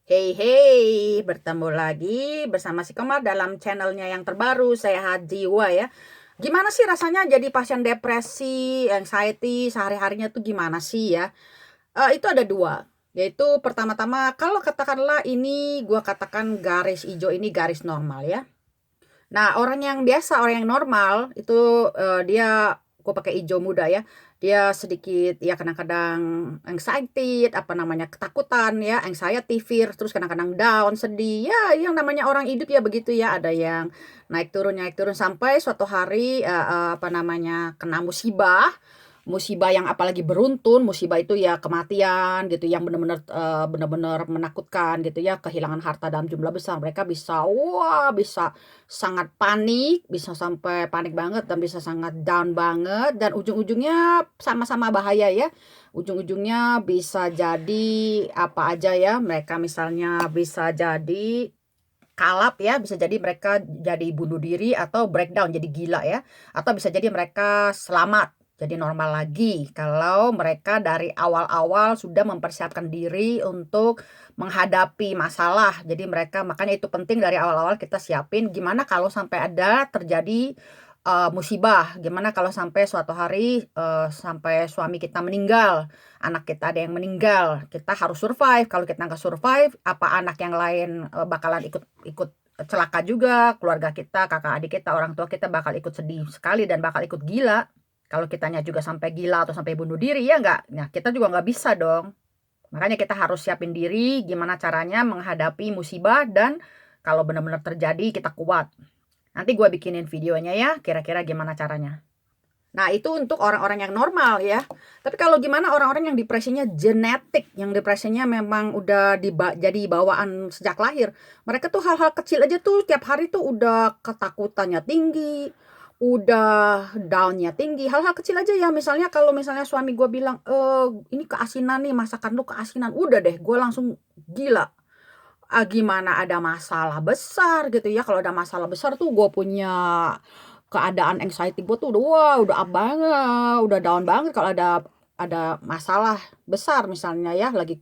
Hey hey, bertemu lagi bersama si Komar dalam channelnya yang terbaru, Sehat Jiwa ya. Gimana sih rasanya jadi pasien depresi, anxiety, sehari-harinya tuh gimana sih ya? Itu ada dua, yaitu pertama-tama kalau katakanlah ini gua katakan garis hijau ini garis normal ya. Nah, orang yang biasa, orang yang normal itu, dia gue pakai hijau muda ya, dia sedikit ya kadang-kadang anxiety, apa namanya, ketakutan ya, anxiety, fear, terus kadang-kadang down, sedih, ya yang namanya orang hidup ya begitu ya, ada yang naik turun sampai suatu hari, apa namanya, kena musibah. Musibah yang apalagi beruntun, musibah itu ya kematian gitu yang benar-benar menakutkan gitu ya, kehilangan harta dalam jumlah besar. Mereka bisa, wah, bisa sangat panik, bisa sampai panik banget dan bisa sangat down banget dan ujung-ujungnya sama-sama bahaya ya. Ujung-ujungnya bisa jadi apa aja ya, mereka misalnya bisa jadi kalap ya, bisa jadi mereka jadi bunuh diri atau breakdown jadi gila ya, atau bisa jadi mereka selamat jadi normal lagi kalau mereka dari awal-awal sudah mempersiapkan diri untuk menghadapi masalah. Jadi mereka, makanya itu penting dari awal-awal kita siapin gimana kalau sampai ada terjadi musibah, gimana kalau sampai suatu hari sampai suami kita meninggal, anak kita ada yang meninggal, kita harus survive. Kalau kita nggak survive, apa anak yang lain bakalan ikut ikut celaka juga, keluarga kita, kakak adik kita, orang tua kita bakal ikut sedih sekali dan bakal ikut gila. Kalau kitanya juga sampai gila atau sampai bunuh diri ya nggak, nah kita juga nggak bisa dong. Makanya kita harus siapin diri gimana caranya menghadapi musibah dan kalau benar-benar terjadi kita kuat. Nanti gue bikinin videonya ya, kira-kira gimana caranya. Nah, itu untuk orang-orang yang normal ya. Tapi kalau gimana orang-orang yang depresinya genetik, yang depresinya memang udah jadi bawaan sejak lahir. Mereka tuh hal-hal kecil aja tuh tiap hari tuh udah ketakutannya tinggi, udah downnya tinggi. Hal-hal kecil aja ya. Misalnya kalau misalnya suami gue bilang, ini keasinan nih, masakan lu keasinan. Udah deh, gue langsung gila. Gimana ada masalah besar gitu ya, kalau ada masalah besar tuh gue punya keadaan anxiety gue tuh udah wah, udah up banget, udah down banget kalau ada masalah besar misalnya ya, lagi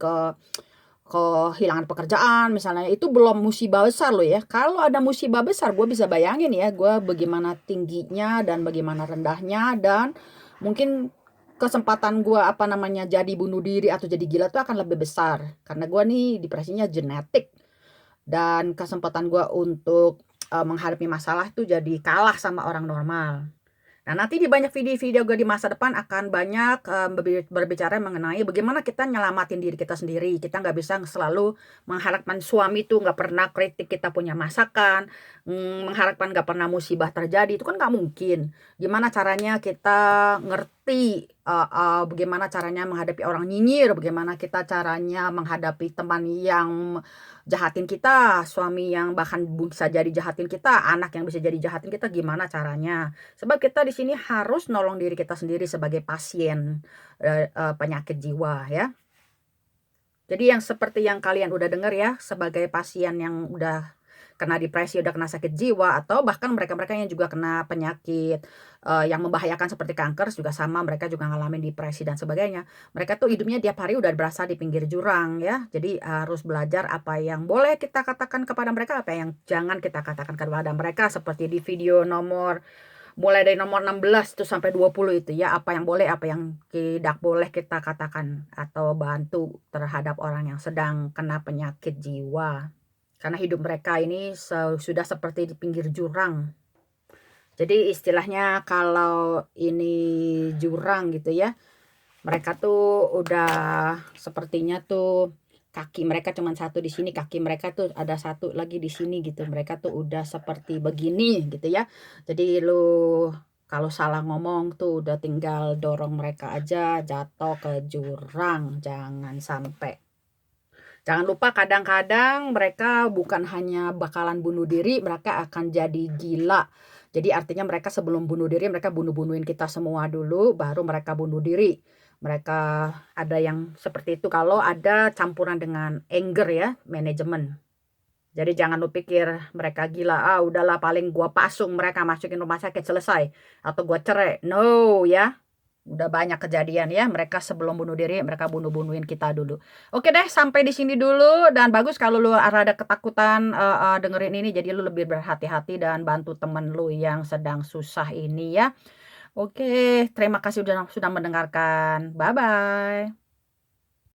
kehilangan pekerjaan misalnya, itu belum musibah besar loh ya. Kalau ada musibah besar gue bisa bayangin ya, gue bagaimana tingginya dan bagaimana rendahnya, dan mungkin kesempatan gue apa namanya jadi bunuh diri atau jadi gila tuh akan lebih besar karena gue nih depresinya genetik dan kesempatan gue untuk menghadapi masalah itu jadi kalah sama orang normal. Nah, nanti di banyak video-video gue di masa depan akan banyak berbicara mengenai bagaimana kita nyelamatin diri kita sendiri. Kita nggak bisa selalu mengharapkan suami itu nggak pernah kritik kita punya masakan, mengharapkan nggak pernah musibah terjadi. Itu kan nggak mungkin. Gimana caranya kita ngerti, bagaimana caranya menghadapi orang nyinyir, bagaimana kita caranya menghadapi teman yang jahatin kita, suami yang bahkan bisa jadi jahatin kita, anak yang bisa jadi jahatin kita, gimana caranya. Sebab kita di sini harus nolong diri kita sendiri sebagai pasien penyakit jiwa ya. Jadi yang seperti yang kalian udah dengar ya, sebagai pasien yang udah kena depresi, udah kena sakit jiwa, atau bahkan mereka-mereka yang juga kena penyakit yang membahayakan seperti kanker juga sama, mereka juga ngalamin depresi dan sebagainya. Mereka tuh hidupnya tiap hari udah berasa di pinggir jurang ya. Jadi harus belajar apa yang boleh kita katakan kepada mereka, apa yang jangan kita katakan kepada mereka, seperti di video nomor mulai dari nomor 16 itu sampai 20 itu ya, apa yang boleh, apa yang tidak boleh kita katakan atau bantu terhadap orang yang sedang kena penyakit jiwa. Karena hidup mereka ini sudah seperti di pinggir jurang. Jadi istilahnya kalau ini jurang gitu ya, mereka tuh udah sepertinya tuh kaki mereka cuma satu di sini, kaki mereka tuh ada satu lagi di sini gitu. Mereka tuh udah seperti begini gitu ya. Jadi lu kalau salah ngomong tuh udah tinggal dorong mereka aja jatuh ke jurang, jangan sampai. Jangan lupa kadang-kadang mereka bukan hanya bakalan bunuh diri, mereka akan jadi gila. Jadi artinya mereka sebelum bunuh diri, mereka bunuh-bunuhin kita semua dulu, baru mereka bunuh diri. Mereka ada yang seperti itu kalau ada campuran dengan anger ya, manajemen. Jadi jangan lu pikir mereka gila, udahlah paling gua pasung mereka masukin rumah sakit selesai. Atau gua cerai. No ya. Udah banyak kejadian ya, mereka sebelum bunuh diri, mereka bunuh-bunuhin kita dulu. Oke deh, sampai di sini dulu, dan bagus kalau lu rada ketakutan, dengerin ini, jadi lu lebih berhati-hati dan bantu temen lu yang sedang susah ini ya. Oke, terima kasih sudah mendengarkan. Bye-bye.